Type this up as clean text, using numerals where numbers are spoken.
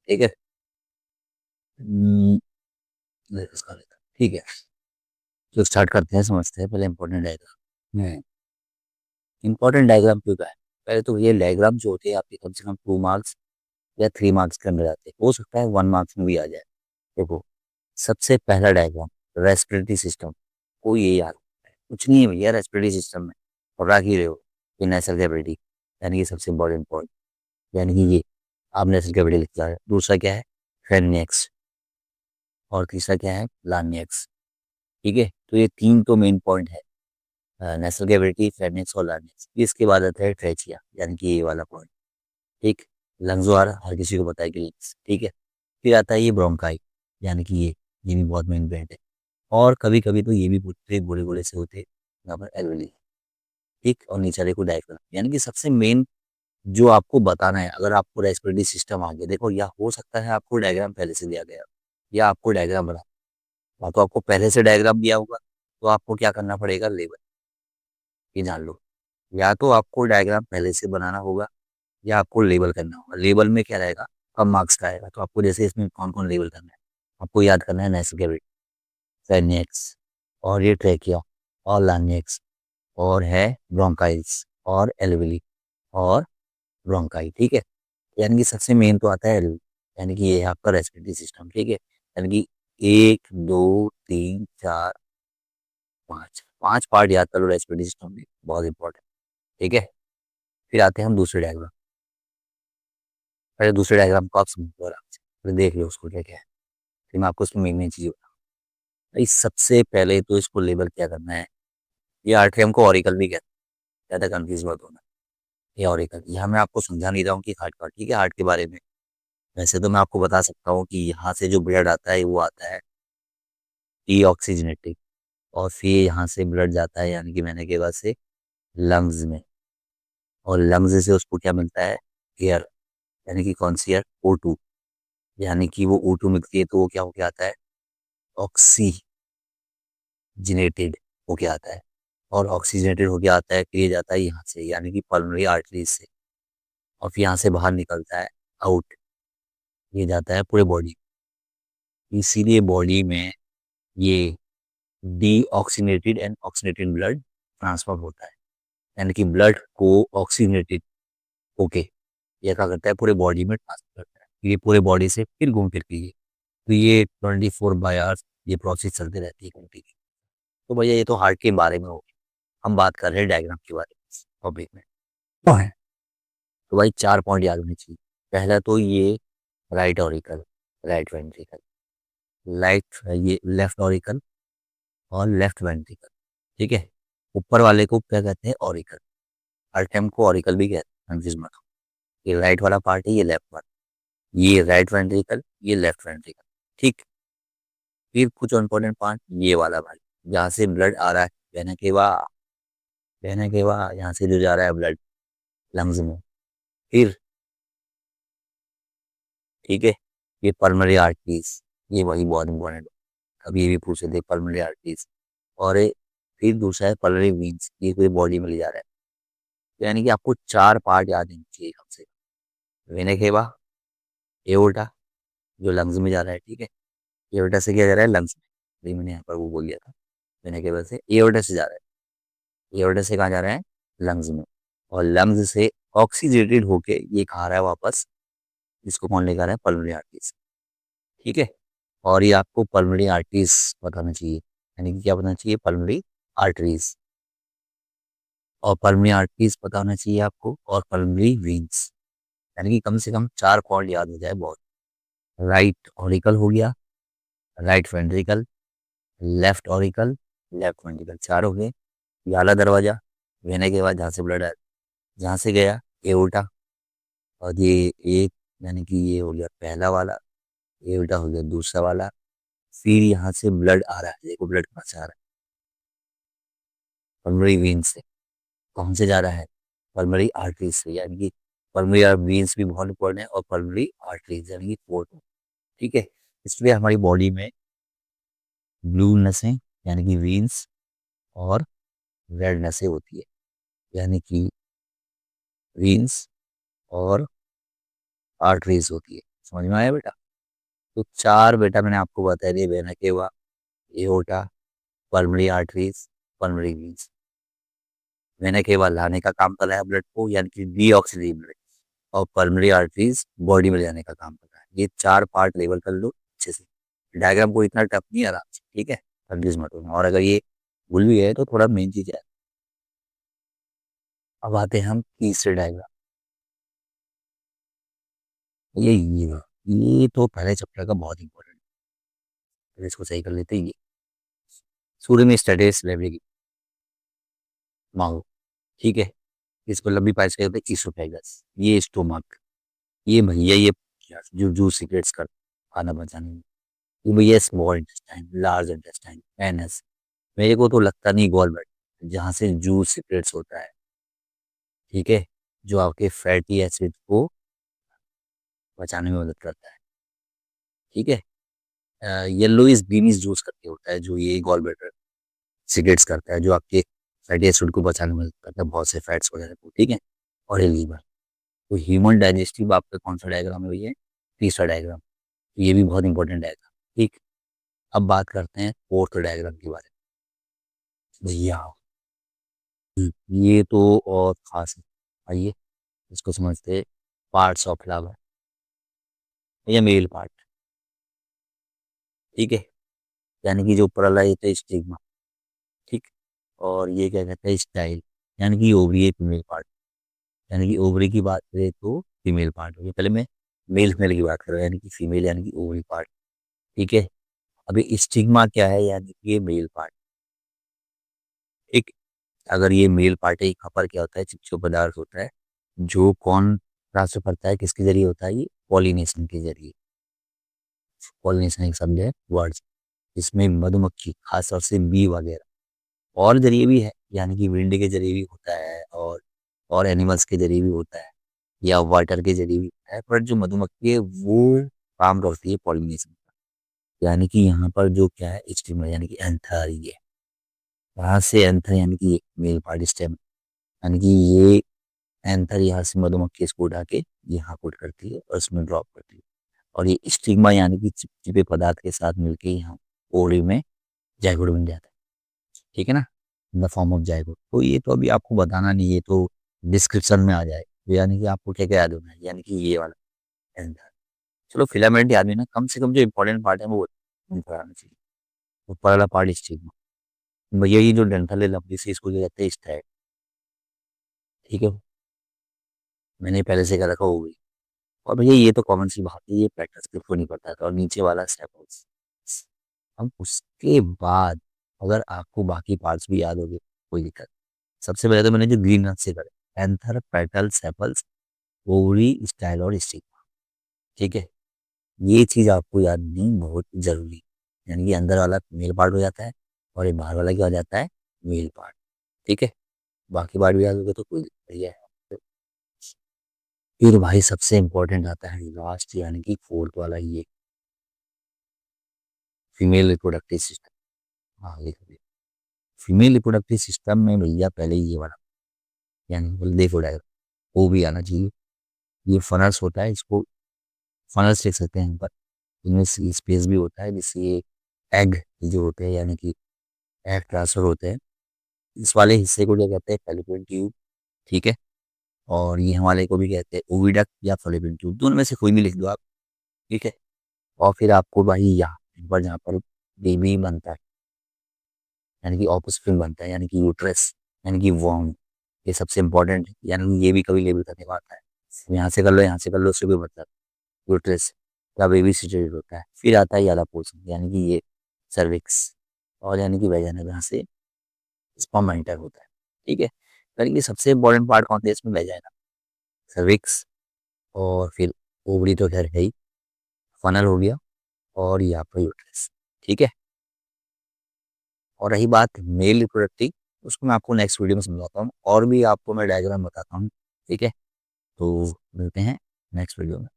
ठीक है। हम्म, इसका लेता ठीक है। तो स्टार्ट करते हैं, समझते हैं पहले इंपॉर्टेंट डायग्राम है। इंपॉर्टेंट डायग्राम क्यों का है? पहले तो ये डायग्राम जो होते हैं आपके कम से कम 2 मार्क्स या 3 मार्क्स के अंदर आते हैं, हो सकता है 1 मार्क्स में भी आ जाए। देखो, सबसे पहला डायग्राम रेस्पिरेटरी सिस्टम, को ये याद है कुछ नहीं है भैया रेस्पिरेटरी सिस्टम में, और रख ही रहे हो कि नेशनल कैपिटल, यानी कि सबसे इंपॉर्टेंट पॉइंट, यानी कि ये आप नेशनल कैपिटल लिख रहे हैं। दूसरा क्या है? फेनिक्स। और तीसरा क्या है? लार्नियक्स। ठीक है, तो ये तीन तो मेन पॉइंट है, नेशनल कैविटी, फेनिक्स और लार्नियक्स। इसके बाद आता है ट्रेचिया, यानी कि ये वाला पॉइंट। ठीक, लंग्स वाला हर किसी को पता है कि lungs, ठीक है। फिर आता है ये ब्रोंकाई, यानी कि ये भी बहुत मेन पॉइंट है। और कभी कभी तो ये भी पूछते गोले गोले से होते यहाँ पर एलवेली। ठीक, और नीचे वाले को डायफ्राम, यानी कि सबसे मेन जो आपको बताना है। अगर आपको रेस्पिरेटरी सिस्टम आ गया, देखो या हो सकता है आपको डायग्राम पहले से दिया गया, या आपको डायग्राम बना, या तो आपको पहले से डायग्राम दिया होगा, तो आपको क्या करना पड़ेगा, लेबल, ये जान लो। या तो आपको डायग्राम पहले से बनाना होगा, या आपको लेबल करना होगा। लेबल में क्या रहेगा, कम मार्क्स का आएगा। तो आपको जैसे इसमें कौन कौन लेबल करना है, आपको याद करना है नेसल कैविटी, फेनिक्स, और ये ट्रेकिया, और लार्ynx, और है ब्रोंकाइल्स, और एल्विली, और ब्रोंकाई। ठीक है, यानी कि सबसे मेन तो आता है एल्विली, यानी कि ये है आपका रेस्पिरेटरी सिस्टम। ठीक है, यानी कि 1 2 3 4 5, 5 पार्ट याद कर लो रेस्पिरेटरी सिस्टम में, बहुत इंपॉर्टेंट। ठीक है, फिर आते हैं हम दूसरे डायग्राम। पहले दूसरे डायग्राम को आप समझ लो आराम से, फिर देख लो उसको क्या क्या है, फिर मैं आपको उसमें मेन मेन चीजें बताऊँ। भाई सबसे पहले तो इसको लेबल क्या करना है, ये आर्ट्रियम को ऑरिकल भी कहते हैं, ज्यादा कंफ्यूज मत होना। ये ऑरिकल, यहाँ मैं आपको समझा नहीं रहा हूँ कि हार्ट का, ठीक है, हार्ट के बारे में। वैसे तो मैं आपको बता सकता हूँ कि यहाँ से जो ब्लड आता है वो आता है डीऑक्सीजनेटेड, और फिर यहाँ से ब्लड जाता है, यानी कि मैंने के बाद से लंग्स में, और लंग्स से उसको क्या मिलता है, एयर, यानी कि कौन सी एयर, O2, यानी कि वो O2 मिलती है तो वो क्या हो के आता है, ऑक्सीजनेटेड हो के आता है। और ऑक्सीजनेटेड हो के आता है, फिर ये जाता है यहाँ से, यानी कि पल्मोनरी आर्टरीज से, और फिर यहाँ से बाहर निकलता है आउट, ये जाता है पूरे बॉडी। इसीलिए बॉडी में ये deoxygenated and oxygenated blood transfer होता है, यानी कि ब्लड को ऑक्सीजनेटेड होके ये क्या करता है, पूरे बॉडी में ट्रांसफर करता है। ये पूरे बॉडी से फिर घूम फिर के तो ये 24/7 ये प्रोसेस चलती रहती है कंटिन्यू। तो भैया ये तो हार्ट के बारे में हो गया। हम बात कर रहे हैं डायग्राम के बारे में टॉपिक में। हाँ। तो भाई 4 पॉइंट याद होने चाहिए। पहला तो ये right auricle, right ventricle, right, ये लेफ्ट ऑरिकल, और लेफ्ट वेंट्रिकल। ठीक है, ऊपर वाले को क्या कहते हैं, ऑरिकल। हर टाइम को ऑरिकल भी कहते हैं, कंफ्यूज मत हो। ये राइट वाला पार्ट है, ये लेफ्ट वाला, ये राइट वेंट्रिकल, ये लेफ्ट वेंट्रिकल। ठीक, फिर कुछ इंपॉर्टेंट पार्ट ये वाला भाई, जहाँ से ब्लड आ रहा है, कहने के बाद यहाँ से जो जा रहा है ब्लड लंग्स में। फिर ठीक है, ये पल्मोनरी आर्टरीज, ये वही बहुत इंपॉर्टेंट, कभी ये भी पूछे थे पल्मोनरी आर्टरीज। और फिर दूसरा है पल्मोनरी वीन्स, ये पूरी बॉडी में ले जा रहा है। तो यानी कि आपको 4 पार्ट याद होने चाहिए कम से कम। वेना केवा, एओर्टा, जो लंग्स में जा रहा है, ठीक है, एओर्टा से क्या जा रहा है, लंग्स में। अभी मैंने यहाँ पर वो बोल दिया था, वेना केवा से एओर्टा से जा रहा है, एओर्टा से कहाँ जा रहा है, लंग्स में। और लंग्स से ऑक्सीजेटेड होके ये कहाँ आ रहा है वापस, इसको कौन लेकर आ रहा है, पल्मोनरी आर्टरीज। ठीक है, और ये आपको पल्मोनरी आर्टरीज बताना चाहिए, यानी कि क्या बताना चाहिए, पल्मोनरी आर्टरीज। और पल्मोनरी आर्टरीज पता होना चाहिए आपको, और पल्मोनरी वेन्स, यानी कि कम से कम 4 पॉइंट याद हो जाए बहुत। राइट ऑरिकल हो गया, right ventricle, left auricle, left ventricle, 4 हो गए। ये आला दरवाजा, वेने के बाद जहाँ से ब्लड आया, जहाँ से गया एओर्टा, और ये एक, यानी कि ये हो गया पहला वाला, एओर्टा हो गया दूसरा वाला। फिर यहाँ से ब्लड आ रहा है, देखो ब्लड कहाँ से आ रहा है, पल्मोनरी वेन से। कौन से जा रहा है, पल्मोनरी आर्टरी से, यानी कि पल्मोनरी वेन्स भी बहुत इंपॉर्टेंट है, और पल्मोनरी आर्टरीज यानी कि फोर्थ। ठीक है, इसलिए हमारी बॉडी में ब्लू नसें, यानी कि वेन्स, और रेड नसें होती है, यानी कि वेन्स और आर्टरीज होती है। समझ में आया बेटा? तो चार बेटा मैंने आपको बता दिए, vena cava, aorta, pulmonary arteries, pulmonary veins. Vena cava लाने का काम कर रहा है ब्लड को, यानी कि डीऑक्सीजन ब्लड, और पल्मोनरी आर्टरीज बॉडी में ले जाने का काम कर रहा है। ये चार पार्ट लेवल कर लो अच्छे से। डायग्राम को इतना टफ नहीं है, आराम से, ठीक है, कंफ्यूज मत होना। और अगर ये भूल भी है तो थोड़ा मेन चीज है। अब आते हैं हम तीसरे डायग्राम। ये तो पहले चैप्टर का बहुत इंपॉर्टेंट है, इसको सही कर लेते हैं। ये सूर्य में स्टेटस लेवल की मांगो, ठीक है। इसको लंबी पाइस कहते हैं इसोफेगस। ये स्टोमक, ये भैया ये जो जूस सिगरेट्स कर खाना पचाने में, ये भैया small intestine, large intestine, NS. मेरे को तो लगता नहीं गॉल ब्लैडर, जहाँ से जूस सिगरेट्स होता है, ठीक है, जो आपके फैटी एसिड को बचाने में मदद करता है, ठीक है। येलोइश ग्रीनिश जूस करके होता है, जो ये गॉल ब्लैडर सिगरेट्स करता है, जो आपके फैटी एसिड को बचाने में मदद करता है, बहुत से फैट्स वगैरह को, ठीक है। और ये लीवर। तो ह्यूमन डाइजेस्टिव आपका कौन सा डायग्राम है भैया? तीसरा डायग्राम। तो ये भी बहुत इंपॉर्टेंट डायग्राम, ठीक। अब बात करते हैं फोर्थ डायग्राम के बारे में भैया। ये तो और खास है। आइए इसको समझते हैं। पार्ट्स ऑफ फ्लावर, ये मेल पार्ट, ठीक है, यानी कि जो ऊपर वाला ये तो स्टिग्मा, ठीक। और ये क्या कहते हैं, स्टाइल, यानी कि ओवरी है फीमेल पार्ट। यानी कि ओवरी की बात करें तो फीमेल पार्ट हो गया। पहले मैं मेल फीमेल की बात कर रहा हूँ, यानी कि फीमेल यानी कि ओवरी पार्ट, ठीक है। अभी स्टिग्मा क्या है, यानी कि ये मेल पार्ट, ठीक। अगर ये मेल पार्ट है, यहाँ पर क्या होता है, चिपचिप पदार्थ होता है, जो कौन ट्रांसफर करता है, किसके जरिए होता है, ये पॉलिनेशन के जरिए। पॉलिनेशन एक शब्द है, वर्ड्स। इसमें मधुमक्खी खासतौर से बी वगैरह, और जरिए भी है, यानी कि विंड के जरिए भी होता है, और एनिमल्स के जरिए भी होता है, या वाटर के जरिए भी होता है। पर जो मधुमक्खी है वो काम करती है पॉलिनेशन का। यानी कि यहाँ पर जो क्या है, स्टिग्मा यानी कि एंथर, ये यहाँ से एंथर यानी कि मेल पार्ट स्टेम, यानी कि ये एंथर यहाँ से मधुमक्खी इसको उठा के यहाँ पुट करती है और इसमें ड्रॉप करती है। और ये स्टिग्मा यानी कि चिपचिपे पदार्थ के साथ मिलके यहाँ ओरी में जाइगोट बन जाता है, ठीक है ना, in the form of zygote. तो ये तो अभी आपको बताना नहीं, ये तो डिस्क्रिप्शन में आ जाए। तो यानी कि आपको क्या क्या याद होना है, यानी कि ये वाला एंथर। चलो फिलामेंट याद है ना, कम से कम जो इंपॉर्टेंट पार्ट है वो कराना चाहिए। ऊपर वाला पार्ट स्टिग्मा, भैया ये जो डेंटल है लंबी सी, इसको क्या कहते हैं, स्टाइल, ठीक है। मैंने पहले से कर रखा होगी। और भैया ये तो कॉमन सी बात है, ये प्रैक्टिस बिल्कुल नहीं करता था। और नीचे वाला स्टेप, हम उसके बाद अगर आपको बाकी पार्ट्स भी याद हो गए कोई दिक्कत नहीं। सबसे पहले तो मैंने जो ग्रीन रंग से करे, anther, petal, sepals, ovary, style और स्टिग्मा, ठीक है। ये चीज आपको याद नहीं, बहुत जरूरी। यानी कि अंदर वाला मेल पार्ट हो जाता है, और ये बाहर वाला क्या हो जाता है, मेल पार्ट, ठीक है। बाकी पार्ट भी याद हो गए तो कोई दिक्कत नहीं है। फिर भाई सबसे इंपॉर्टेंट आता है लास्ट, यानी कि फोर्थ वाला, ये फीमेल रिप्रोडक्टिव सिस्टम। हाँ ये फीमेल रिप्रोडक्टिव सिस्टम में भैया पहले ये वाला, यानी बोले देखो डायग्राम, वो भी आना चाहिए। ये फनस होता है, इसको फनस देख सकते हैं यहाँ पर। इनमें स्पेस भी होता है, जिससे ये एग जो होते हैं, यानी कि एग ट्रांसफर होते हैं। इस वाले हिस्से को क्या कहते हैं, फैलोपियन ट्यूब, ठीक है। और ये हमारे को भी कहते हैं ओविडक्ट या फैलोपियन ट्यूब, दोनों में से कोई भी लिख दो आप, ठीक है। और फिर आपको भाई यहाँ पर जहाँ पर बेबी बनता है, यानी कि ऑफस्प्रिंग बनता है, यानी कि यूट्रस, यानी कि वॉर्म, ये सबसे इंपॉर्टेंट है। यानी कि ये भी कभी लेबल करने को आता है, यहाँ से कर लो, यहाँ से कर लो, उससे कोई मतलब, यूट्रस का बेबी सिचुएट होता है। फिर आता है ये वाला पोर्शन, यानी कि ये सर्विक्स, और यानी कि वजाइना, जहाँ से स्पर्म एंटर होता है, ठीक है। यानी कि सबसे इंपॉर्टेंट पार्ट कौन सा है इसमें, वजाइना, सर्विक्स, और फिर ओवरी तो खैर है ही, फनल हो गया, और ये आपका यूट्रस, ठीक है। और रही बात मेल रिप्रोडक्टिव, उसको मैं आपको नेक्स्ट वीडियो में समझाता हूँ, और भी आपको मैं डायग्राम बताता हूँ, ठीक है। तो मिलते हैं नेक्स्ट वीडियो में।